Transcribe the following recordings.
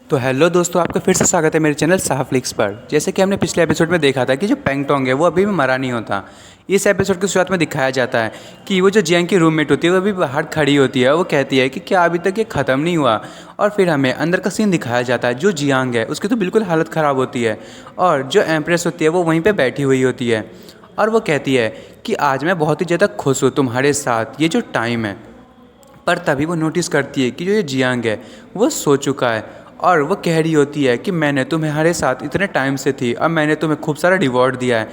तो हेलो दोस्तों, आपका फिर से स्वागत है मेरे चैनल साहफ्लिक्स पर। जैसे कि हमने पिछले एपिसोड में देखा था कि जो पेंगटोंग है वो अभी भी मरा नहीं होता। इस एपिसोड की शुरुआत में दिखाया जाता है कि वो जो जियांग की रूममेट होती है वो अभी बाहर खड़ी होती है। वो कहती है कि क्या अभी तक ये ख़त्म नहीं हुआ। और फिर हमें अंदर का सीन दिखाया जाता है। जो जियांग है उसकी तो बिल्कुल हालत ख़राब होती है और जो एम्प्रेस होती है वो वहीं पर बैठी हुई होती है। और वो कहती है कि आज मैं बहुत ही ज़्यादा खुश हूँ तुम्हारे साथ ये जो टाइम है। पर तभी वो नोटिस करती है कि जो ये जियांग है वो सो चुका है। और वो कह रही होती है कि मैंने तुम्हारे साथ इतने टाइम से थी, अब मैंने तुम्हें खूब सारा रिवॉर्ड दिया है,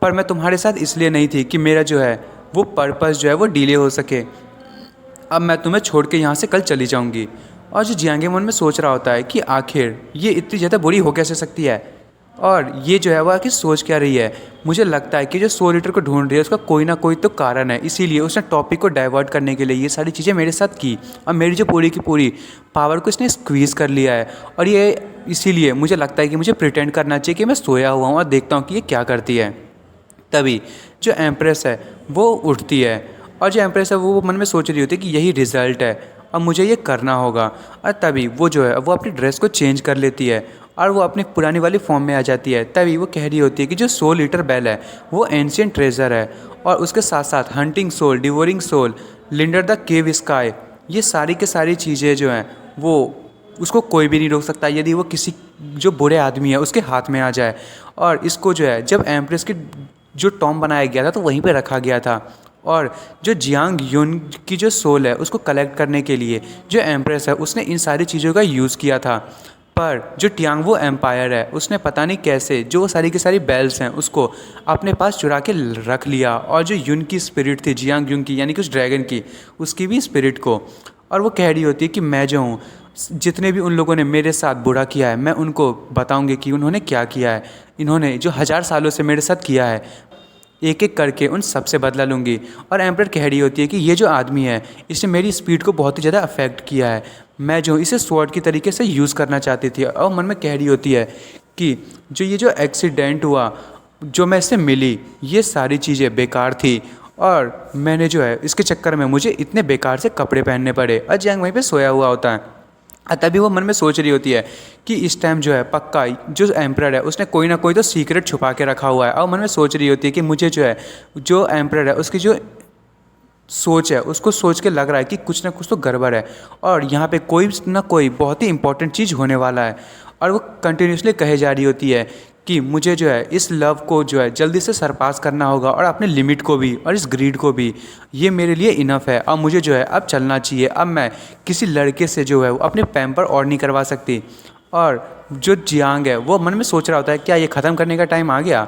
पर मैं तुम्हारे साथ इसलिए नहीं थी कि मेरा जो है वो पर्पस जो है वो डिले हो सके। अब मैं तुम्हें छोड़ के यहाँ से कल चली जाऊँगी। और जो जियांग मन में सोच रहा होता है कि आखिर ये इतनी ज़्यादा बुरी हो कैसे सकती है, और ये जो है वो आखिर सोच क्या रही है। मुझे लगता है कि जो सोल ईटर को ढूंढ रही है उसका कोई ना कोई तो कारण है, इसीलिए उसने टॉपिक को डाइवर्ट करने के लिए ये सारी चीज़ें मेरे साथ की और मेरी जो पूरी की पूरी पावर को इसने स्क्वीज़ कर लिया है। और ये इसीलिए मुझे लगता है कि मुझे प्रिटेंड करना चाहिए कि मैं सोया हुआ हूँ और देखता हूँ कि ये क्या करती है। तभी जो एम्प्रेस है वो उठती है और जो एम्प्रेस है वो मन में सोच रही होती है कि यही रिज़ल्ट है, अब मुझे ये करना होगा। और तभी वो जो है वो अपनी ड्रेस को चेंज कर लेती है और वो अपनी पुरानी वाली फॉर्म में आ जाती है। तभी वो कह रही होती है कि जो सोल ईटर बेल है वो एंशिएंट ट्रेजर है, और उसके साथ साथ hunting soul, devouring soul, linder the cave sky, ये सारी के सारी चीज़ें जो हैं वो उसको कोई भी नहीं रोक सकता यदि वो किसी जो बुरे आदमी है उसके हाथ में आ जाए। और इसको जो है जब एम्प्रेस की जो टॉम बनाया गया था तो वहीं पे रखा गया था। और जो जियांग युन की जो सोल है उसको कलेक्ट करने के लिए जो एम्प्रेस है उसने इन सारी चीज़ों का यूज़ किया था। पर जो टियांग वो एम्पायर है उसने पता नहीं कैसे जो सारी की सारी बेल्स हैं उसको अपने पास चुरा के रख लिया, और जो युन की स्पिरिट थी, जियांग युन की यानी कि उस ड्रैगन की, उसकी भी स्पिरिट को। और वो कह रही होती है कि मैं जो हूँ, जितने भी उन लोगों ने मेरे साथ बुरा किया है मैं उनको बताऊंगी कि उन्होंने क्या किया है। इन्होंने जो 1000 सालों से मेरे साथ किया है एक एक करके उन सब से बदला लूँगी। और एम्परर कह रही होती है कि ये जो आदमी है इसने मेरी स्पीड को बहुत ही ज़्यादा अफेक्ट किया है, मैं जो इसे स्वॉर्ड की तरीके से यूज़ करना चाहती थी। और मन में कह रही होती है कि जो एक्सीडेंट हुआ, जो मैं इससे मिली, ये सारी चीज़ें बेकार थी, और मैंने जो है इसके चक्कर में मुझे इतने बेकार से कपड़े पहनने पड़े। और जियांग वहीं पे सोया हुआ होता है। तभी वो मन में सोच रही होती है कि इस टाइम जो है पक्का जो एम्परर है उसने कोई ना कोई तो सीक्रेट छुपा के रखा हुआ है। और मन में सोच रही होती है कि मुझे जो है जो एम्परर है उसकी जो सोच है उसको सोच के लग रहा है कि कुछ ना कुछ तो गड़बड़ है और यहाँ पे कोई ना कोई बहुत ही इंपॉर्टेंट चीज़ होने वाला है। और वो कंटिन्यूसली कहे जा रही होती है कि मुझे जो है इस लव को जो है जल्दी से सरपास करना होगा, और अपने लिमिट को भी और इस ग्रीड को भी। ये मेरे लिए इनफ है, अब मुझे जो है अब चलना चाहिए। अब मैं किसी लड़के से जो है वो अपने पैम्पर और नहीं करवा सकती। और जो जियांग है वो मन में सोच रहा होता है क्या ये ख़त्म करने का टाइम आ गया।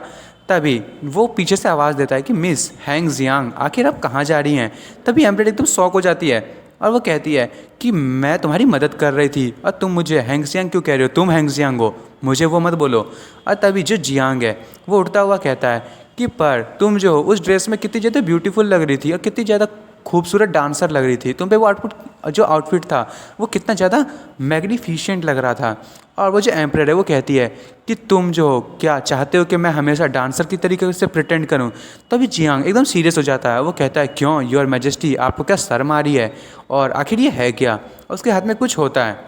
तभी वो पीछे से आवाज़ देता है कि मिस हैंग जियांग, आखिर आप कहाँ जा रही हैं। तभी एम्परर एकदम शॉक हो जाती है और वो कहती है कि मैं तुम्हारी मदद कर रही थी और तुम मुझे हैंग जियांग क्यों कह रहे हो, तुम हैंग जियांग हो, मुझे वो मत बोलो। और तभी जो जियांग है वो उठता हुआ कहता है कि पर तुम जो हो उस ड्रेस में कितनी ज़्यादा ब्यूटीफुल लग रही थी और कितनी ज़्यादा खूबसूरत डांसर लग रही थी, तुम पे वो आउटफिट था वो कितना ज़्यादा मैग्निफिशेंट लग रहा था। और वो जो एम्परर है वो कहती है कि तुम जो हो क्या चाहते हो कि मैं हमेशा डांसर की तरीके से प्रिटेंड करूं। तभी जियांग एकदम सीरियस हो जाता है। वो कहता है क्यों योर मैजेस्टी, आपको क्या शर्म आ रही है, और आखिर ये है क्या। उसके हाथ में कुछ होता है।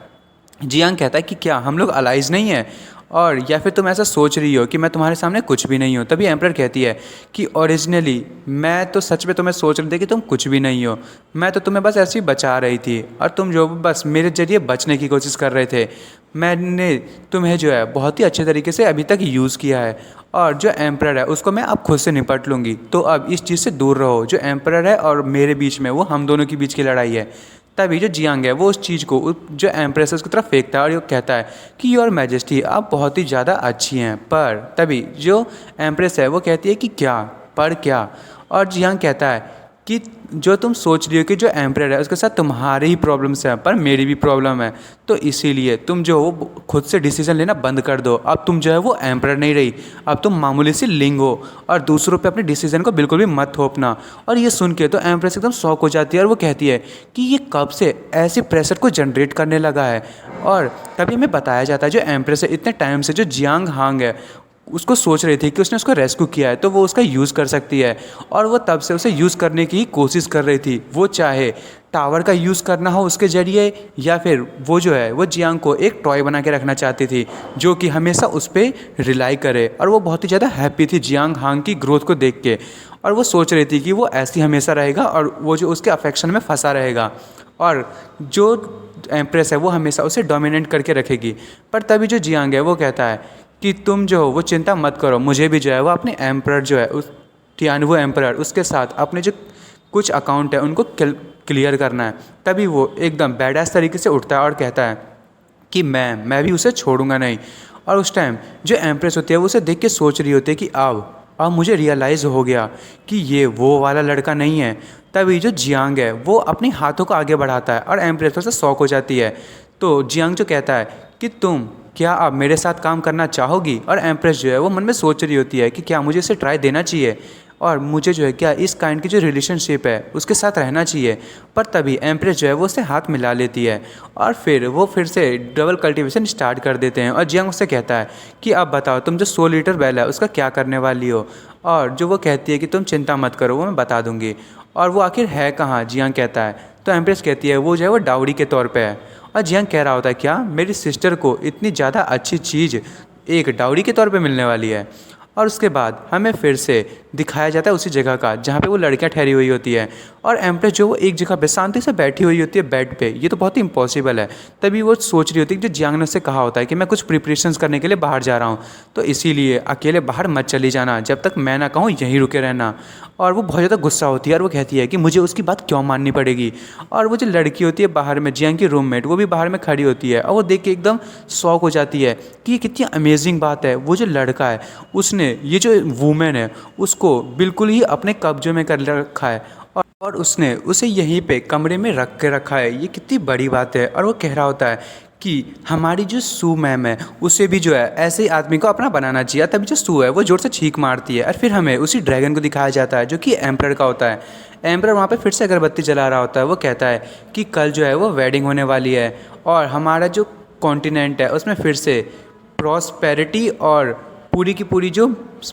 जियांग कहता है कि क्या हम लोग अलाइज नहीं हैं, और या फिर तुम ऐसा सोच रही हो कि मैं तुम्हारे सामने कुछ भी नहीं हूँ। तभी एम्परर कहती है कि ओरिजिनली मैं तो सच में तुम्हें सोच रही थी कि तुम कुछ भी नहीं हो, मैं तो तुम्हें बस ऐसे ही बचा रही थी, और तुम जो बस मेरे जरिए बचने की कोशिश कर रहे थे। मैंने तुम्हें जो है बहुत ही अच्छे तरीके से अभी तक यूज़ किया है, और जो एम्परर है उसको मैं अब खुद से निपट लूँगी, तो अब इस चीज़ से दूर रहो। जो एम्परर है और मेरे बीच में वो हम दोनों के बीच की लड़ाई है। तभी जो जियांग है वो उस चीज़ को जो एम्प्रेस है उसकी तरफ फेंकता है और ये कहता है कि योर मैजेस्टी आप बहुत ही ज़्यादा अच्छी हैं। पर तभी जो एम्प्रेस है वो कहती है कि क्या, पर क्या। और जियांग कहता है कि जो तुम सोच रही हो कि जो एम्परर है उसके साथ तुम्हारी ही प्रॉब्लम्स हैं, पर मेरी भी प्रॉब्लम है, तो इसीलिए तुम जो हो खुद से डिसीजन लेना बंद कर दो। अब तुम जो है वो एम्परर नहीं रही, अब तुम मामूली सी लिंग हो, और दूसरों पे अपने डिसीजन को बिल्कुल भी मत थोपना। और ये सुन के तो एम्प्रेस एकदम शॉक हो जाती है और वो कहती है कि ये कब से ऐसे प्रेशर को जनरेट करने लगा है। और तभी हमें बताया जाता है जो एम्प्रेस है इतने टाइम से जो जियांग हांग है उसको सोच रही थी कि उसने उसको रेस्क्यू किया है तो वो उसका यूज़ कर सकती है, और वो तब से उसे यूज़ करने की कोशिश कर रही थी। वो चाहे टावर का यूज़ करना हो उसके ज़रिए, या फिर वो जो है वो जियांग को एक टॉय बना के रखना चाहती थी जो कि हमेशा उस पर रिलाई करे। और वो बहुत ही ज़्यादा हैप्पी थी जियांग हांग की ग्रोथ को देख के, और वो सोच रही थी कि वो ऐसी हमेशा रहेगा और वो जो उसके अफेक्शन में फंसा रहेगा, और जो एम्प्रेस है वो हमेशा उसे डोमिनेट करके रखेगी। पर तभी जो जियांग है वो कहता है कि तुम जो हो वो चिंता मत करो, मुझे भी जो है वो अपने एम्प्रर जो है उस टियानवो एम्प्रर उसके साथ अपने जो कुछ अकाउंट है उनको क्लियर करना है। तभी वो एकदम बैडास तरीके से उठता है और कहता है कि मैं भी उसे छोड़ूंगा नहीं। और उस टाइम जो एम्प्रेस होती है वो उसे देख के सोच रही होती है कि अब मुझे रियलाइज़ हो गया कि ये वो वाला लड़का नहीं है। तभी जो जियांग है वो अपने हाथों को आगे बढ़ाता है और एम्प्रेस से शॉक हो जाती है। तो जियांग जो कहता है कि तुम क्या आप मेरे साथ काम करना चाहोगी, और एम्प्रेस जो है वो मन में सोच रही होती है कि क्या मुझे इसे ट्राई देना चाहिए और मुझे जो है क्या इस काइंड की जो रिलेशनशिप है उसके साथ रहना चाहिए। पर तभी एम्प्रेस जो है वो उससे हाथ मिला लेती है और फिर वो फिर से डबल कल्टीवेशन स्टार्ट कर देते हैं। और जियांग उससे कहता है कि अब बताओ तुम जो 100 लीटर बैल है उसका क्या करने वाली हो। और जो वो कहती है कि तुम चिंता मत करो वो मैं बता दूंगी। और वो आखिर है कहाँ, जियांग कहता है। तो एम्प्रेस कहती है वो जो है वो डाउरी के तौर पे है। और जियांग कह रहा होता है क्या मेरी सिस्टर को इतनी ज़्यादा अच्छी चीज़ एक डाउरी के तौर पे मिलने वाली है। और उसके बाद हमें फिर से दिखाया जाता है उसी जगह का जहाँ पे वो लड़कियाँ ठहरी हुई होती है, और एम्प्रेस जो वो एक जगह पे शांति से बैठी हुई होती है बेड पे। ये तो बहुत ही इम्पॉसिबल है। तभी वो सोच रही होती है कि जो जियांग ने उससे कहा होता है कि मैं कुछ प्रिपरेशंस करने के लिए बाहर जा रहा हूँ, तो इसीलिए अकेले बाहर मत चली जाना, जब तक मैं ना कहूँ यहीं रुके रहना। और वो बहुत ज़्यादा गुस्सा होती है और वो कहती है कि मुझे उसकी बात क्यों माननी पड़ेगी। और वो जो लड़की होती है बाहर में जियांग की रूममेट, वो भी बाहर में खड़ी होती है और वो देख के एकदम शॉक हो जाती है कि ये कितनी अमेजिंग बात है। वो जो लड़का है उसने ये जो वूमेन है उसको बिल्कुल ही अपने कब्जे में कर रखा है, और उसने उसे यहीं पे कमरे में रख के रखा है। ये कितनी बड़ी बात है। और वो कह रहा होता है कि हमारी जो सू मैम है उसे भी जो है ऐसे ही आदमी को अपना बनाना चाहिए। तभी जो सू है वो जोर से छींक मारती है और फिर हमें उसी ड्रैगन को दिखाया जाता है जो कि एम्प्रर का होता है। एम्प्रर वहाँ पे फिर से अगरबत्ती जला रहा होता है। वो कहता है कि कल जो है वो वेडिंग होने वाली है और हमारा जो कॉन्टिनेंट है उसमें फिर से प्रॉस्पेरिटी और पूरी की पूरी जो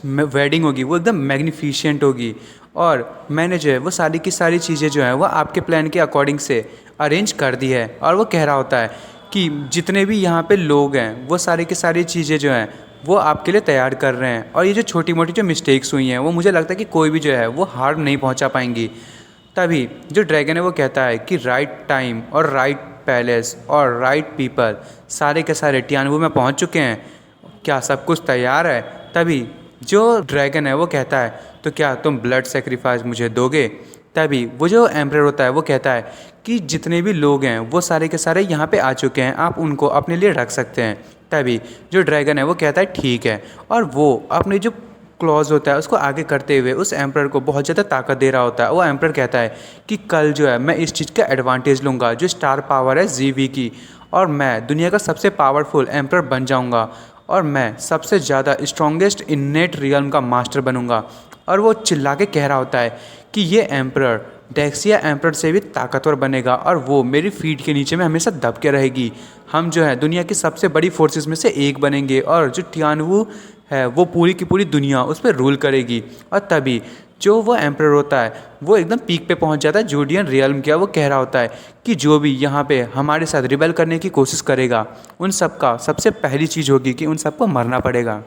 वेडिंग होगी वो एकदम मैग्निफिशेंट होगी। और मैंने जो है वो सारी की सारी चीज़ें जो हैं वो आपके प्लान के अकॉर्डिंग से अरेंज कर दी है। और वो कह रहा होता है कि जितने भी यहाँ पे लोग हैं वो सारी की सारी चीज़ें जो हैं वो आपके लिए तैयार कर रहे हैं, और ये जो छोटी मोटी जो मिस्टेक्स हुई हैं वो मुझे लगता है कि कोई भी जो है वो हार्म नहीं पहुँचा पाएंगी। तभी जो ड्रैगन है वो कहता है कि राइट टाइम और राइट पैलेस और राइट पीपल सारे के सारे टियानवो में पहुँच चुके हैं, क्या सब कुछ तैयार है। तभी जो ड्रैगन है वो कहता है तो क्या तुम ब्लड सेक्रीफाइस मुझे दोगे। तभी वो जो एम्परर होता है वो कहता है कि जितने भी लोग हैं वो सारे के सारे यहाँ पे आ चुके हैं, आप उनको अपने लिए रख सकते हैं। तभी जो ड्रैगन है वो कहता है ठीक है, और वो अपने जो क्लॉज होता है उसको आगे करते हुए उस एम्परर को बहुत ज़्यादा ताकत दे रहा होता है। वो एम्परर कहता है कि कल जो है मैं इस चीज़ का एडवांटेज लूँगा जो स्टार पावर है जीवी की, और मैं दुनिया का सबसे पावरफुल एम्परर बन जाऊँगा, और मैं सबसे ज़्यादा स्ट्रॉन्गेस्ट इन्नेट रियल्म का मास्टर बनूंगा। और वो चिल्ला के कह रहा होता है कि ये एम्परर डेक्सिया एम्परर से भी ताकतवर बनेगा और वो मेरी फीट के नीचे में हमेशा दब के रहेगी। हम जो है दुनिया की सबसे बड़ी फोर्सेस में से एक बनेंगे, और जो टियानवू है वो पूरी की पूरी दुनिया उस पर रूल करेगी। और तभी जो वो एम्परर होता है वो एकदम पीक पे पहुंच जाता है जूडियन रियल्म का। वो कह रहा होता है कि जो भी यहाँ पे हमारे साथ रिबेल करने की कोशिश करेगा उन सब का सबसे पहली चीज़ होगी कि उन सबको मरना पड़ेगा।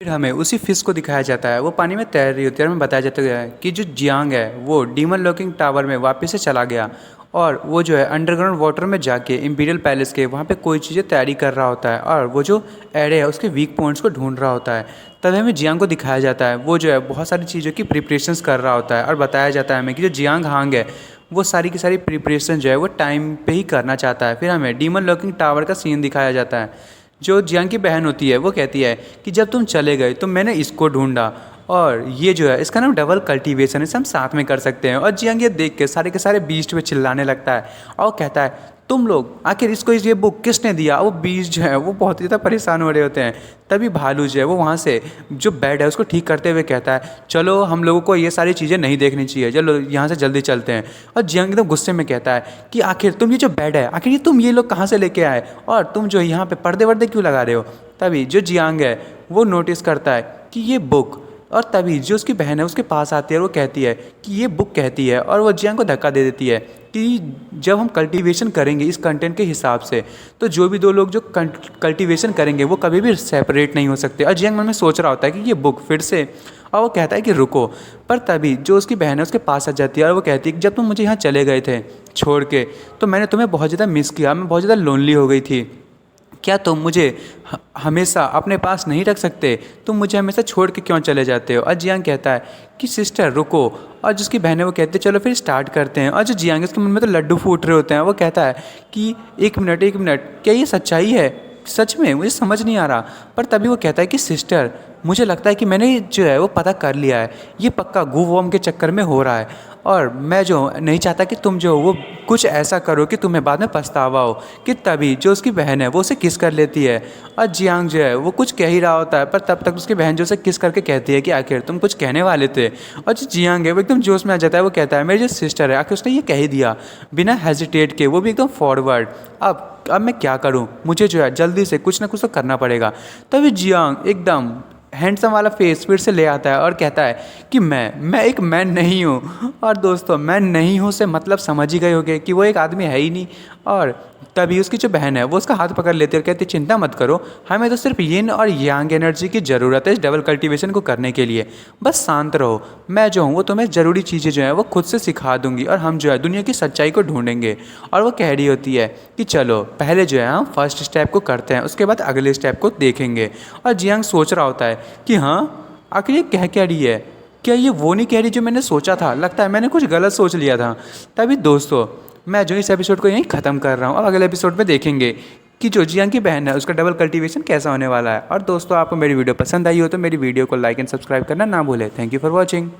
फिर हमें उसी फिश को दिखाया जाता है, वो पानी में तैर रही होती है और हमें बताया जाता है कि जो जियांग है वो डीमन लॉकिंग टावर में वापस से चला गया, और वो जो है अंडरग्राउंड वाटर में जाके इंपीरियल पैलेस के वहाँ पे कोई चीज़ें तैयारी कर रहा होता है, और वो जो एरे है उसके वीक पॉइंट्स को ढूंढ रहा होता है। तब हमें जियांग को दिखाया जाता है वो जो है बहुत सारी चीज़ों की प्रिपरेशंस कर रहा होता है, और बताया जाता है हमें कि जो जियांग हांग है वो सारी की सारी प्रिपरेशन जो है वो टाइम पे ही करना चाहता है। फिर हमें डीमन लॉकिंग टावर का सीन दिखाया जाता है। जो जियांग की बहन होती है वो कहती है कि जब तुम चले गए तो मैंने इसको ढूंढा, और ये जो है इसका नाम डबल कल्टीवेशन है, इसे हम साथ में कर सकते हैं। और जियांग ये देख के सारे के सारे बीस्ट पे चिल्लाने लगता है और कहता है तुम लोग आखिर इसको ये बुक किसने दिया। वो बीस्ट जो है वो बहुत ही ज़्यादा परेशान हो रहे होते हैं। तभी भालू जो है वो वहाँ से जो बेड है उसको ठीक करते हुए कहता है चलो हम लोगों को ये सारी चीज़ें नहीं देखनी चाहिए, चलो यहाँ से जल्दी चलते हैं। और जियांग एकदम गुस्से में कहता है कि आखिर तुम ये जो बेड है आखिर ये तुम ये लोग कहाँ से लेके आए और तुम जो यहाँ पे पर्दे वर्दे क्यों लगा रहे हो। तभी जो जियांग है वो नोटिस करता है कि ये बुक, और तभी जो उसकी बहन है उसके पास आती है और वो कहती है कि ये बुक कहती है, और वो जियांग को धक्का दे देती है कि जब हम कल्टीवेशन करेंगे इस कंटेंट के हिसाब से तो जो भी दो लोग जो कल्टीवेशन करेंगे वो कभी भी सेपरेट नहीं हो सकते। और जियांग मन में सोच रहा होता है कि ये बुक फिर से, और वो कहता है कि रुको। पर तभी जो उसकी बहन है उसके पास आ जाती है और वो कहती है कि जब तुम मुझे यहाँ चले गए थे छोड़ के तो मैंने तुम्हें बहुत ज़्यादा मिस किया, मैं बहुत ज़्यादा लोनली हो गई थी। क्या तुम मुझे हमेशा अपने पास नहीं रख सकते, तुम मुझे हमेशा छोड़ के क्यों चले जाते हो। और जियांग कहता है कि सिस्टर रुको। और जिसकी बहन है वो कहती है चलो फिर स्टार्ट करते हैं। और जो जियांग उसके मन में तो लड्डू फूट रहे होते हैं, वो कहता है कि एक मिनट क्या ये सच्चाई है, सच में मुझे समझ नहीं आ रहा। पर तभी वो कहता है कि सिस्टर मुझे लगता है कि मैंने जो है वो पता कर लिया है, ये पक्का गू वॉर्म के चक्कर में हो रहा है और मैं जो नहीं चाहता कि तुम जो वो कुछ ऐसा करो कि तुम्हें बाद में पछतावा हो। कि तभी जो उसकी बहन है वो उसे किस कर लेती है और जियांग जो है वो कुछ कह ही रहा होता है, पर तब तक उसकी बहन जो उसे किस करके कहती है कि आखिर तुम कुछ कहने वाले थे। और जो जियांग है वो एकदम जोश में आ जाता है, वो कहता है मेरी जो सिस्टर है आखिर उसने ये कह ही दिया बिना हेजिटेट के, वो भी एकदम फॉरवर्ड। अब मैं क्या करूँ, मुझे जो है जल्दी से कुछ ना कुछ तो करना पड़ेगा। तभी जियांग एकदम हैंडसम वाला फेस फिर से ले आता है और कहता है कि मैं एक मैन नहीं हूँ। और दोस्तों मैन नहीं हूँ से मतलब समझ ही गए होंगे कि वो एक आदमी है ही नहीं। और तभी उसकी जो बहन है वो उसका हाथ पकड़ लेती है और कहती है चिंता मत करो, हमें तो सिर्फ यिन और यांग एनर्जी की ज़रूरत है इस डबल कल्टीवेशन को करने के लिए, बस शांत रहो, मैं जो हूँ वो तुम्हें ज़रूरी चीज़ें जो है वो खुद से सिखा दूंगी और हम जो है दुनिया की सच्चाई को ढूंढेंगे। और वो कह रही होती है कि चलो पहले जो है हम फर्स्ट स्टेप को करते हैं, उसके बाद अगले स्टेप को देखेंगे। और जियांग सोच रहा होता है कि हाँ आखिर ये कह क्या रही है, क्या ये वो नहीं कह रही जो मैंने सोचा था, लगता है मैंने कुछ गलत सोच लिया था। तभी दोस्तों मैं जो इस एपिसोड को यहीं ख़त्म कर रहा हूँ, अब अगले एपिसोड में देखेंगे कि जो जियांग की बहन है उसका डबल कल्टीवेशन कैसा होने वाला है। और दोस्तों आपको मेरी वीडियो पसंद आई हो तो मेरी वीडियो को लाइक एंड सब्सक्राइब करना ना भूलें। Thank you for watching.